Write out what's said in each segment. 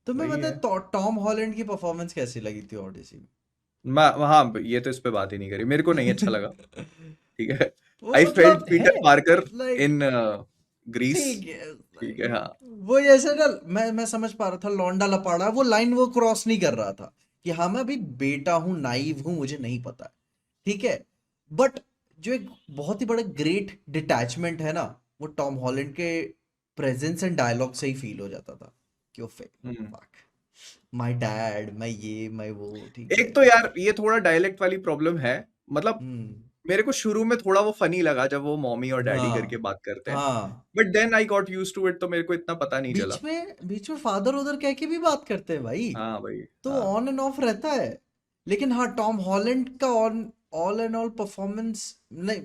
तुम्हें वही पता है। है टॉम हॉलैंड की परफॉर्मेंस कैसी लगी थी ओडिसी मैं हाँ, ये तो इस पे बात ही नहीं करी, मेरे को नहीं अच्छा लगा। में? ठीक है। वो आई फेल्ट मतलब है Peter Parker like, in Greece. ठीक है ठीक like, है, हाँ। वो जैसे ना, मैं समझ पा रहा था लौंडा लपाड़ा, वो लाइन वो क्रॉस नहीं कर रहा था कि हाँ मैं अभी बेटा हूँ, नाइव हूँ, मुझे नहीं पता है, ठीक है। बट जो एक बहुत ही बड़ा ग्रेट डिटैचमेंट है ना, वो टॉम हॉलैंड के प्रेजेंस एंड डायलॉग से ही फील हो जाता था कि ओ हम्म। फक, माय डैड, मैं ये मैं वो, ठीक एक है। तो यार ये थोड़ा डायलेक्ट वाली प्रॉब्लम है, मतलब हम्म। मेरे को शुरू में थोड़ा वो फनी लगा जब वो मॉमी और डैडी करके हाँ बात करते हैं, हाँ, but then I got used to it, तो मेरे को इतना पता नहीं चला। बीच में फादर उधर कह के भी बात करते हैं भाई, हाँ भाई, तो हाँ। ऑन एंड ऑफ रहता है। लेकिन हाँ, टॉम हॉलैंड का on all and all performance, नहीं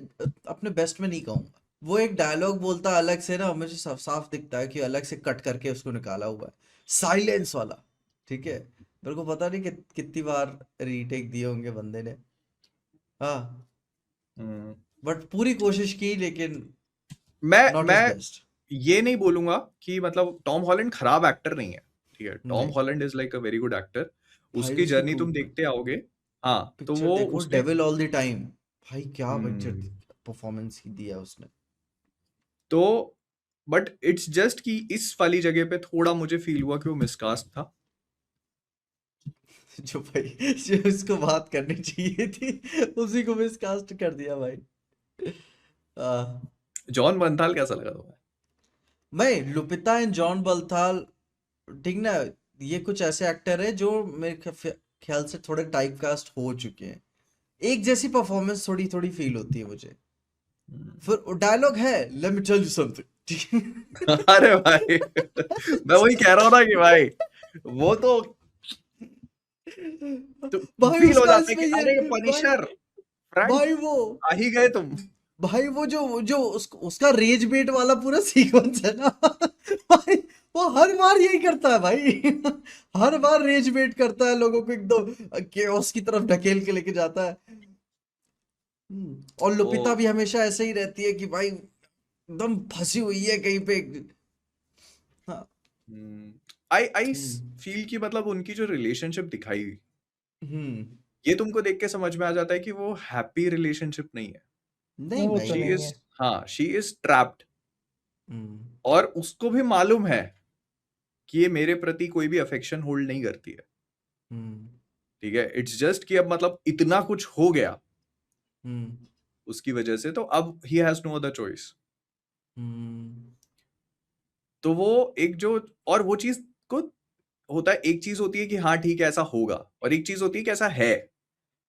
अपने बेस्ट में नहीं कहूंगा। वो एक डायलॉग बोलता है अलग से ना, मुझे साफ साफ दिखता है कि अलग से कट करके उसको निकाला हुआ है, साइलेंस वाला, ठीक है। मेरे को पता नहीं कि कितनी बार रीटेक दिए होंगे बंदे ने, हाँ, हम्म। बट पूरी कोशिश की, लेकिन नॉट मैं हिज बेस्ट। ये नहीं बोलूंगा कि मतलब टॉम हॉलैंड खराब एक्टर नहीं है। ठीक है, टॉम नहीं Holland is like a very good actor. भाई, उसकी उसकी जर्नी तुम देखते आओगे। हाँ, तो पिक्चर वो देखो, उसने डेविल ऑल द टाइम, भाई क्या पिक्चर, हम्म, परफॉर्मेंस की दिया उसने। तो बट इट्स जस्ट कि इस वाली जगह पे थोड़ा मुझे फील हुआ कि वो मिसकास्ट था। जो भाई, जो उसको बात करनी चाहिए थी, उसी को मिसकास्ट कर दिया भाई। आ, जॉन बंथाल कैसा लगा तुम्हें? मैं लुपिता एंड जॉन बलथाल, ठीक ना, ये कुछ ऐसे एक्टर है जो मेरे ख्याल से थोड़े टाइप कास्ट हो चुके हैं। एक जैसी परफॉर्मेंस थोड़ी थोड़ी फील होती है मुझे। हम्म। फिर डायलॉग है, let me tell you something. अरे भाई मैं वही कह रहा हूँ ना कि भाई वो तो भाई फील हो उसका जाता है इसमें कि ये, अरे भाई पनिशर, फ्रैंक, भाई वो आ ही गए तुम। भाई वो जो उसका रेज बेट वाला पूरा सीक्वेंस है ना, भाई वो हर बार यही करता है भाई। हर बार रेज बेट करता है, लोगों को एकदम केओस की तरफ ढकेल के लेके जाता है। और वो लुपिता भी हमेशा ऐसे ही रहती है कि भाई एकदम फंसी हुई है कहीं पे। हाँ। आई आई हम्म। फील कि मतलब उनकी जो रिलेशनशिप दिखाई, हम्म। ये तुमको देख के समझ में आ जाता है कि वो हैप्पी रिलेशनशिप नहीं है। नहीं वो तो शी भाई। नहीं इज, है। हाँ, शी इज ट्रैप्ड। हम्म। और उसको भी मालूम है कि ये मेरे प्रति कोई भी अफेक्शन होल्ड नहीं करती है। हम्म। ठीक है, इट्स जस्ट कि अब मतलब इतना कुछ हो गया हम्म। उसकी वजह से, तो अब he has no other choice. Hmm. तो वो एक जो, और वो चीज को होता है, एक चीज होती है कि हाँ ठीक है ऐसा होगा, और एक चीज होती है कि ऐसा है।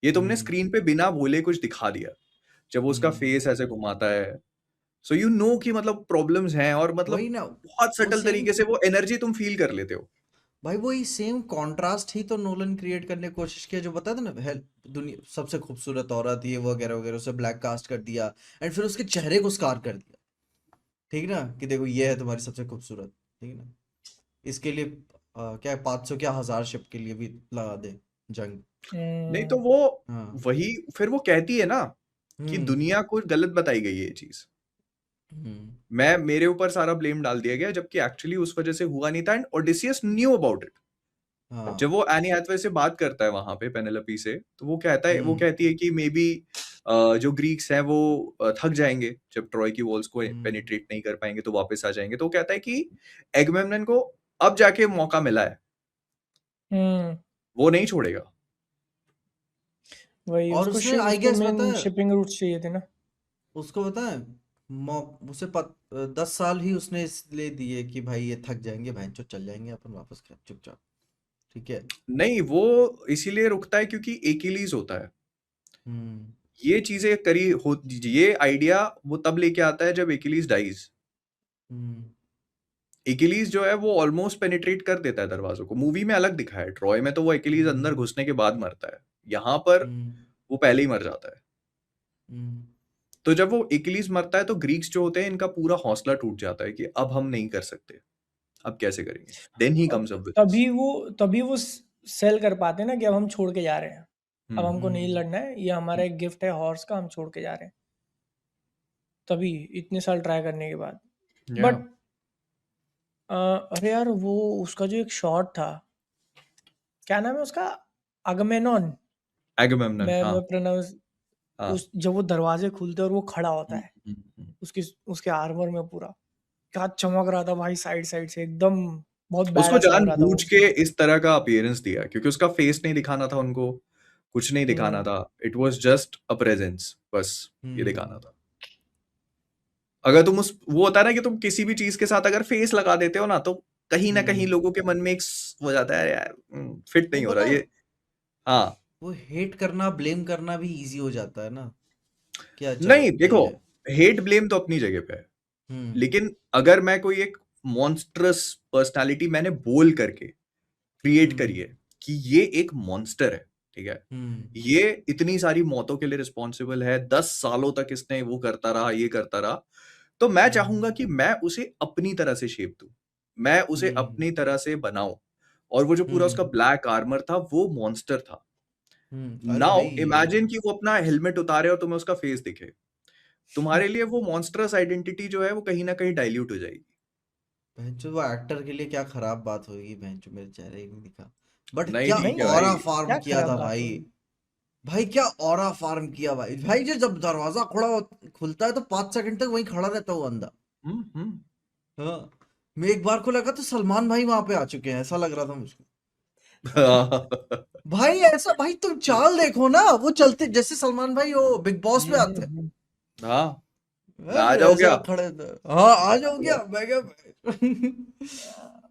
ये तुमने हम्म। स्क्रीन पे बिना बोले कुछ दिखा दिया, जब वो उसका हम्म। फेस ऐसे घुमाता है, सो यू नो कि मतलब प्रॉब्लम्स हैं, और वही मतलब ना, बहुत वो सटल सेम, तरीके से वो एनर्जी तुम फील कर लेते हो। भाई वही सेम कंट्रास्ट ही तो नोलन क्रिएट करने की कोशिश किया, जो बताया था ना, दुनिया सबसे खूबसूरत औरत ये वगैरह वगैरह, उसे ब्लैक कास्ट कर दिया, एंड फिर उसके चेहरे को स्कार कर दिया, ठीक ना, कि देखो ये है तुम्हारी सबसे खूबसूरत, ठीक ना। इसके लिए क्या 500 क्या 1000 शिप के लिए भी लगा दे जंग। नहीं तो हम्म। वो हाँ। वही, फिर वो कहती है ना कि हम्म। दुनिया को गलत बताई गई है ये चीज, हम्म। मैं मेरे ऊपर सारा ब्लेम डाल दिया गया, जबकि एक्चुअली उस वजह से हुआ नहीं था, and Odysseus knew about it. जब हाँ। वो एनी हैथवे से बात करता है वहां पे पेनेलोपी से, तो वो कहता है, वो हम्म। कहती है कि मे बी जो ग्रीक्स हैं वो थक जाएंगे, जब ट्रॉय की वॉल्स को हम्म। पेनिट्रेट नहीं कर पाएंगे तो वापस आ जाएंगे। तो वो कहता है कि एगमेम्नन को अब जाके मौका मिला है, हम्म। वो नहीं छोड़ेगा। वही और उसको उसने आई उसको गेस मेन पता है, शिपिंग रूट्स चाहिए थे ना। उसको पता है, उसे 10 साल ही उसने इसलिए दिए कि भाई ये थक जाएंगे, भैंचो चल जाएंगे अपन वापस घर चुपचाप, ठीक है। नहीं, वो इसीलिए रुकता है क्योंकि एकिलीज होता है। हम्म। ये चीजें करी हो, ये आइडिया वो तब लेके आता है जब एकिलीज डाइज। हम्म। एकिलीज जो है वो ऑलमोस्ट पेनिट्रेट कर देता है दरवाजों को, मूवी में अलग दिखाया है, ट्रॉय में तो वो एकिलीज अंदर हम्म। घुसने के बाद मरता है, यहाँ पर हम्म। वो पहले ही मर जाता है। हम्म। तो जब वो एकिलीज मरता है तो ग्रीक्स जो होते हैं इनका पूरा हौसला टूट जाता है कि अब हम नहीं कर सकते, अब कैसे करेंगे। देन ही और कम्स अप विद दिस। तभी वो सेल कर पाते हैं ना कि अब हम छोड़ के जा रहे हैं। अब हम्म। हमको नहीं हम्म। लड़ना है, ये हमारा एक गिफ्ट है हॉर्स का, हम छोड़ के जा रहे हैं। तभी इतने साल ट्राई करने के बाद। या बट अरे यार वो उसका जो एक शॉट था, क्या नाम है उसका, अगमेनॉन, एगमेम्नन, मैं हाँ प्रोनाउंस, हाँ। उस जब वो दरवाजे खुलते और वो खड़ा होता हम्म, है हम्म, हम्म। उसके उसके आर्मर में पूरा, क्या चमक रहा था भाई साइड साइड से एकदम, बहुत उसको बैडस लग रहा था जानबूझ वो। के इस तरह का अपीयरेंस दिया क्योंकि उसका फेस नहीं दिखाना था उनको, कुछ नहीं दिखाना हम्म था, it was just a presence, बस ये दिखाना हम्म था। अगर तुम उस वो होता है ना कि तुम किसी भी चीज के साथ अगर फेस लगा देते हो ना तो कहीं ना कहीं हम्म लोगों के मन में एक हो जाता है यार, फिट वो नहीं हो रहा पता है, ये। हाँ, वो हेट करना ब्लेम करना भी इजी हो जाता है ना, क्या चलो नहीं देखो, यही है। हेट ब्लेम तो अपनी जगह पे है, हम्म लेकिन अगर मैं कोई एक मॉन्स्ट्रस पर्सनालिटी मैंने बोल करके क्रिएट करी हम्म है कि ये एक मॉन्स्टर है, ठीक है, हम्म ये इतनी सारी मौतों के लिए रिस्पॉन्सिबल है, 10 सालों तक इसने वो करता रहा, ये करता रहा, तो मैं चाहूंगा कि मैं उसे अपनी तरह से शेप दूं, मैं उसे हम्म अपनी तरह से बनाऊं। और वो जो पूरा उसका हम्म ब्लैक आर्मर था वो मॉन्स्टर था। अरे नाउ भाई, इमेजिन कि वो अपना हेलमेट उतारे और तुम्हें उसका फेस दिखे, तुम्हारे लिए वो मॉन्स्टरस आइडेंटिटी जो है वो कहीं ना कहीं डाइल्यूट हो जाएगी। भैंचो वो एक्टर के लिए क्या खराब बात होगी, भैंचो मेरे चेहरे ही नहीं दिखा, बट नहीं क्या ठीक नहीं, है भाई। ऑरा फार्म क्या किया खराब था बात भाई। होगी। भाई क्या ऑरा फार्म किया भाई, भाई जो जब दरवाजा खुलता है तो 5 सेकंड तक वहीं खड़ा रहता है वो अंदर। हम्म। हाँ, मैं एक बार को लगा तो सलमान भाई वहां पे आ चुके हैं, ऐसा लग रहा था मुझको। भाई ऐसा, भाई तुम चाल देखो ना, वो चलते जैसे सलमान भाई वो बिग बॉस पे आते हैं। हम्म। हाँ, मैं हाँ, आ जाओ ऐसा क्या। खड़े थे, हाँ आ जाओ क्या, मैं क्या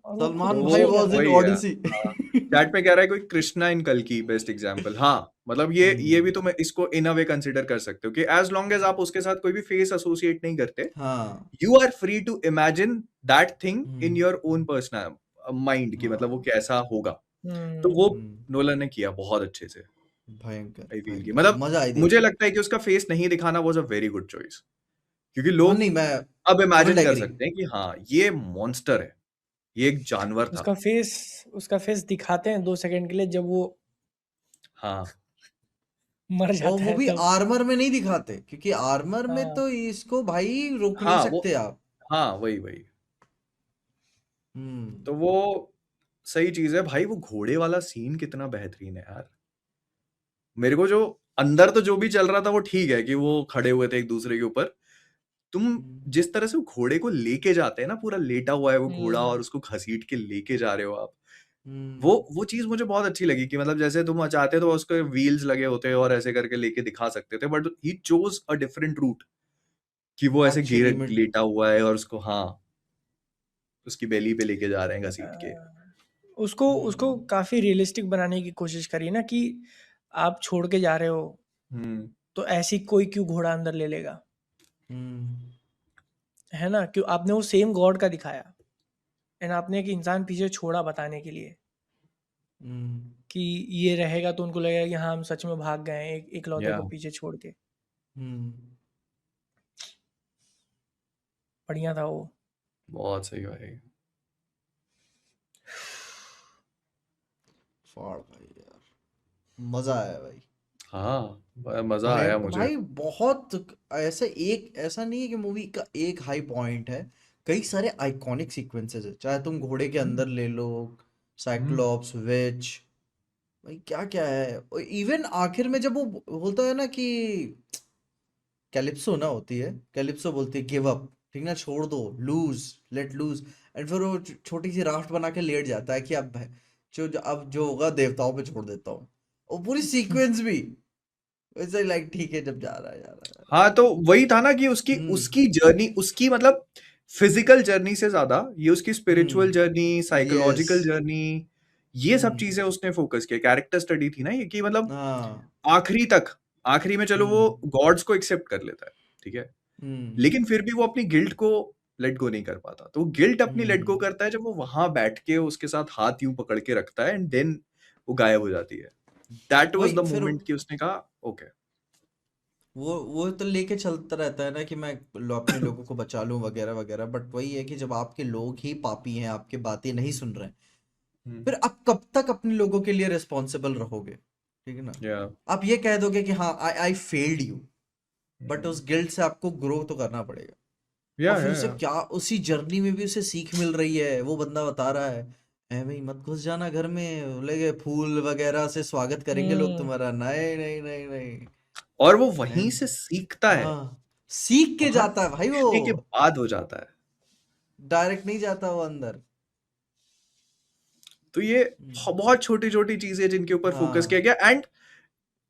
और वो खुद सलमान वो खुश भाई हो वॉज जाता इन है। वही है। ओडिसी। हाँ, चैट में कह रहा है कोई कृष्णा इन कल्कि बेस्ट एग्जांपल। हाँ, मतलब ये भी हम्म तुम इसको इन अ वे कंसिडर कर सकते हो कि एज लॉन्ग एज आप उसके साथ कोई भी फेस एसोसिएट नहीं करते, हाँ you are free to imagine that thing in hmm your own personal mind कि मतलब वो हाँ कैसा होगा। तो वो हम्म। नोलन ने किया बहुत अच्छे से। भयंकर आई फील की भयंकर मतलब मजा आई देख मुझे के। लगता है कि उसका फेस नहीं दिखाना was a very good choice, क्योंकि हाँ लोग नहीं, मैं अब कुल्ड इमेजिन कर एग्री। सकते हैं कि हाँ ये मॉन्स्टर है, ये एक जानवर था। उसका फेस दिखाते हैं 2 सेकंड के लिए, जब वो हाँ मर और जाता वो है भी तब। आर्मर में नहीं दिखाते, क्योंकि आर्मर में हाँ। तो इसको भाई रोक नहीं हाँ वो, सकते आप। हाँ वही वही। हम्म तो वो सही चीज है भाई, वो घोड़े वाला सीन कितना बेहतरीन है यार। मेरे को जो अंदर तो जो भी चल रहा था वो ठीक है कि वो खड़े हुए थे एक दूसरे के ऊपर, तुम हम्म जिस तरह से वो घोड़े को लेके जाते हैं ना, पूरा लेटा हुआ है वो घोड़ा और हम्म उसको घसीट के लेके जा रहे हो आप, हम्म वो चीज मुझे बहुत अच्छी लगी कि मतलब जैसे तुम चाहते तो उसके व्हील्स लगे होते और ऐसे करके लेके दिखा सकते थे, but he chose a different route कि वो ऐसे गिर एक्चुअली में लेटा हुआ है और उसको, हाँ, उसकी बेली पे लेके जा रहे हैं घसीट के। उसको उसको हम्म काफी रियलिस्टिक बनाने की कोशिश करी ना, कि आप छोड़ के जा रहे हो हम्म। तो ऐसी कोई क्यों घोड़ा अंदर ले लेगा, हम्म है ना, क्यों आपने वो सेम गॉड का दिखाया, एंड आपने एक इंसान पीछे छोड़ा बताने के लिए हम्म कि ये रहेगा, तो उनको लगेगा कि हाँ हम सच में भाग गए हैं एक इकलौते या को पीछे छोड़ के। हम्म बढ़िया था वो। बहुत सही भाई। फाड़ भाई यार, मजा आया भाई। हाँ, मजा आया भयंकर मुझे। भाई, बहुत ऐसे, एक ऐसा नहीं है कि मूवी का एक हाई पॉइंट है, कई सारे आइकॉनिक सीक्वेंसेस है, चाहे तुम घोड़े के अंदर हम्म ले लो, हम्म साइक्लोप्स, विच, भाई क्या क्या है, इवन आखिर में जब वो बोलता है ना कि कैलिप्सो ना होती है, कैलिप्सो बोलती है गिव अप, ठीक ना, छोड़ दो, लूज, लेट लूज, एंड फिर वो छोटी सी राफ्ट बना के लेट जाता है कि अब अब जो होगा देवताओं पे छोड़ देता हूँ, और पूरी सीक्वेंस भी वैसे लाइक ठीक है, जब जा रहा है। हाँ, तो वही था ना कि उसकी हम्म उसकी जर्नी, उसकी मतलब फिजिकल जर्नी से ज्यादा ये उसकी स्पिरिचुअल हम्म जर्नी, यस साइकोलॉजिकल जर्नी, ये सब हम्म चीजें उसने फोकस किया। कैरेक्टर स्टडी थी ना ये, कि मतलब हाँ आखिरी तक, आखिरी में चलो वो हम्म गॉड्स को एक्सेप्ट कर लेता है, ठीक है, हम्म लेकिन फिर भी वो अपनी गिल्ट को लेट गो नहीं कर पाता। तो गिल्ट अपनी लेट गो हम्म करता है जब वो वहां बैठ के उसके साथ हाथ यूं पकड़ के रखता है एंड देन वो गायब हो जाती है। दैट वाज वही द फिर मोमेंट कि उसने कहा ओके। वो तो लेके चलता रहता है ना कि मैं अपने लोगों को बचा लूं वगैरह वगैरह, बट वही है कि जब आपके लोग ही पापी हैं, आपकी बातें नहीं सुन रहे हैं, फिर आप कब तक अपने लोगों के लिए रिस्पॉन्सिबल रहोगे, ठीक है ना। या आप ये कह दोगे कि हाँ आई फेल्ड यू, बट उस गिल्ट से आपको ग्रो तो करना पड़ेगा। या और फिर या उसे या क्या उसी जर्नी में भी उसे सीख मिल रही है, वो बंदा बता रहा है, ए भाई मत घुस जाना घर में, बोलेगे फूल वगैरह से स्वागत करेंगे लोग हम्म तुम्हारा, नहीं नहीं नहीं नहीं। और वो वहीं एंड से सीखता है, हाँ, सीख के वहां जाता है भाई, वो सीखने के बाद हो जाता है। डायरेक्ट नहीं जाता वो अंदर। तो ये हम्म, बहुत छोटी छोटी चीजें जिनके ऊपर फोकस किया हाँ, गया। And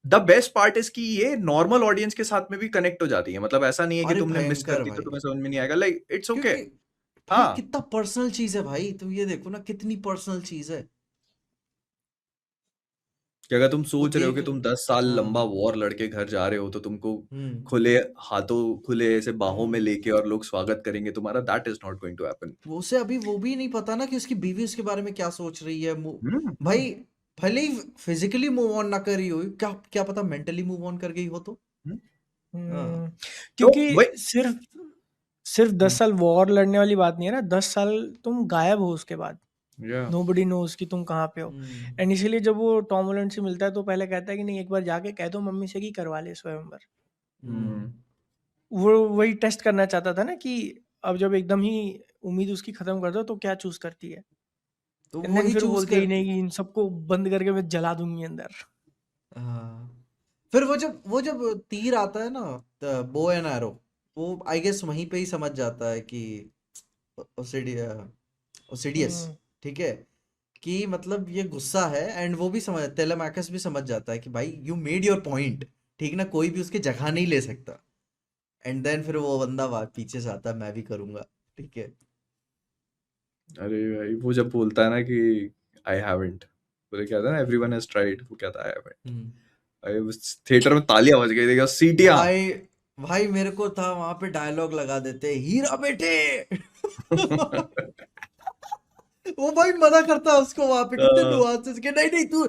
the best part is कि ये नॉर्मल ऑडियंस के साथ में भी कनेक्ट हो जाती है। मतलब ऐसा नहीं है कि अरे तुमने मिस कर भयंकर दी तो भाई, तुम्हें समझ में नहीं आएगा, लाइक इट्स ओके। क्योंकि भाई हाँ, कितना पर्सनल चीज है भाई, तुम ये देखो ना कितनी पर्सनल चीज है। कि अगर तुम वो सोच रहे हो देख कि तुम 10 साल लंबा हाँ, वॉर लड़के घर जा रहे हो तो तुमको हम्म खुले हाथों, खुले ऐसे बाहों में हम्म लेके और लोग स्वागत करेंगे तुम्हारा, that is not going to happen. वो उसे अभी वो भी नहीं पता ना कि उसकी बीवी उसके बारे में क्या सोच रही है। हम्म। भाई भले ही फिजिकली मूव ऑन ना करी हो, क्या क्या पता मेंटली मूव ऑन कर गई हो तो। हम्म। हाँ, हम्म, तो क्योंकि वही। सिर्फ सिर्फ 10 साल वॉर लड़ने वाली बात नहीं है ना, 10 साल तुम गायब हो उसके बाद, या नोबडी नोज कि तुम कहाँ पे हो। हम्म एंड इसीलिए जब वो टॉम हॉलैंड से मिलता है तो पहले कहता है कि नहीं, एक बार जाके कह दो मम्मी से कि करवा ले स्वयंवर। हम्म वो वही टेस्ट करना चाहता था ना कि अब जब एकदम ही उम्मीद उसकी खत्म कर दो तो क्या चूज करती है। तो एंड देन वही फिर वो चूज बोलती है कि करती। नहीं, इन सबको बंद करके मैं जला दूंगी अंदर। हाँ, फिर वो जब तीर आता है ना, बो एंड एरो, वो आई गेस वहीं पे ही समझ जाता है कि ओसिडियस, हम्म ठीक है, कि मतलब ये गुस्सा है। एंड वो भी समझ, तेलेमाकस भी समझ जाता है कि भाई यू मेड योर पॉइंट, ठीक ना, कोई भी उसकी जगह नहीं ले सकता। एंड देन फिर वो बंदा पीछे से आता है, मैं भी करूंगा, ठीक है। अरे भाई वो जब बोलता है ना कि आई हैवंट, बोले क्या था ना, एवरीवन हैज ट्राइड, वो क्या था, आई हैवंट। हम्म भाई उस थिएटर में तालियां बज गई थी और सीटियां। भाई भाई मेरे को था वहां पे डायलॉग लगा देते, हीरा बेटे। वो भाई मना करता है उसको वहां पे कितने अह, नुआंसेस के, नहीं नहीं तू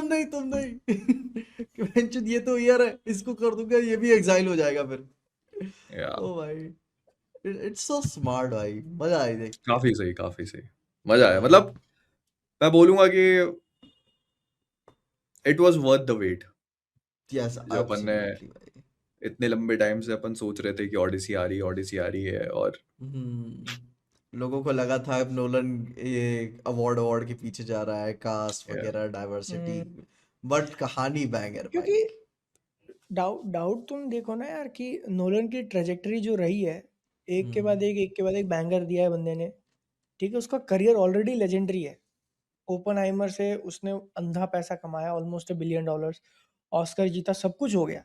नहीं, तुम नहीं। कि बेंचोद ये तो ईयर है, इसको कर दूंगा, ये भी एग्जाइल हो जाएगा फिर। या ओ भाई, इट्स सो स्मार्ट भाई, मजा आई देख के। काफी सही, काफी सही। मजा आया, हाँ, मतलब मैं बोलूंगा कि it was worth the wait. Yes जो अपन ने एब्सोल्युटली भाई। इतने लंबे टाइम से अपन सोच रहे थे कि ऑडिसी आ रही है, ऑडिसी आ रही है, और लोगों को लगा था अब नोलन ये अवार्ड अवार्ड के पीछे जा रहा है, कास्ट या वगैरह डाइवर्सिटी, हम्म, बट कहानी बैंगर क्योंकि भाई। डाउट डाउट तुम देखो ना यार कि नोलन की ट्रेजेक्टरी जो रही है, हम्म एक के बाद एक बैंगर दिया है बंदे ने। ठीक है, उसका करियर ऑलरेडी लेजेंडरी है। ओपनहाइमर से उसने अंधा पैसा कमाया, ऑलमोस्ट $1 बिलियन, ऑस्कर जीता, सब कुछ हो गया।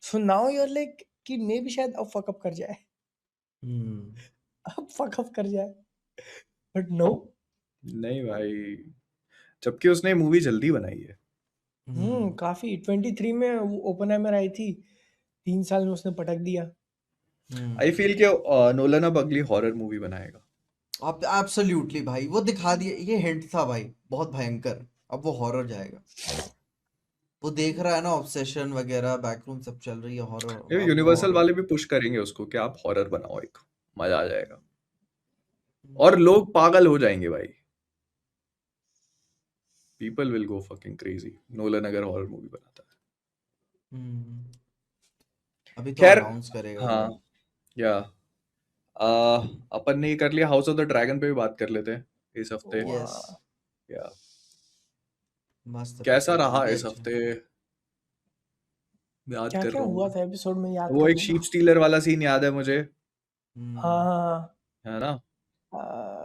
So now you are like कि मे भी शायद अब फक अप कर जाए। हम्म अब फक अप कर जाए, बट नो। नहीं भाई, जबकि उसने मूवी जल्दी बनाई है। हम्म काफी 23 में ओपनहाइमर आई थी, 3 साल में उसने पटक दिया। आई हम्म फील कि नोलन अब अगली हॉरर मूवी बनाएगा। अब एब्सोल्युटली भाई, वो दिखा दिया, ये हिंट था भाई बहुत भयंकर। अब वो हॉरर जाएगा, वो देख रहा है ना, ऑब्सेशन वगैरह बैकरूम सब चल रही है, ये हॉरर, अब वो यूनिवर्सल हॉरर। वाले भी पुश करेंगे उसको कि आप हॉरर बनाओ, एक मजा आ जाएगा और लोग पागल हो जाएंगे भाई। People will go fucking crazy Nolan अगर हॉरर मूवी बनाता है। हम्म अभी तो खैर, अनाउंस करेगा हाँ, वो। या अपन ने ये कर लिया, हाउस ऑफ द ड्रैगन पे भी बात कर लेते हैं इस हफ्ते। यस, वाह, या मस्त कैसा एपिसोड, वो रहा भी इस अच्छा। हफ्ते, याद क्या कर क्या रहा हूँ हुआ मैं। था एपिसोड में, याद वो कर एक लेना। शीप स्टीलर वाला सीन याद है मुझे, हाँ हम्म हाँ है ना। हाँ,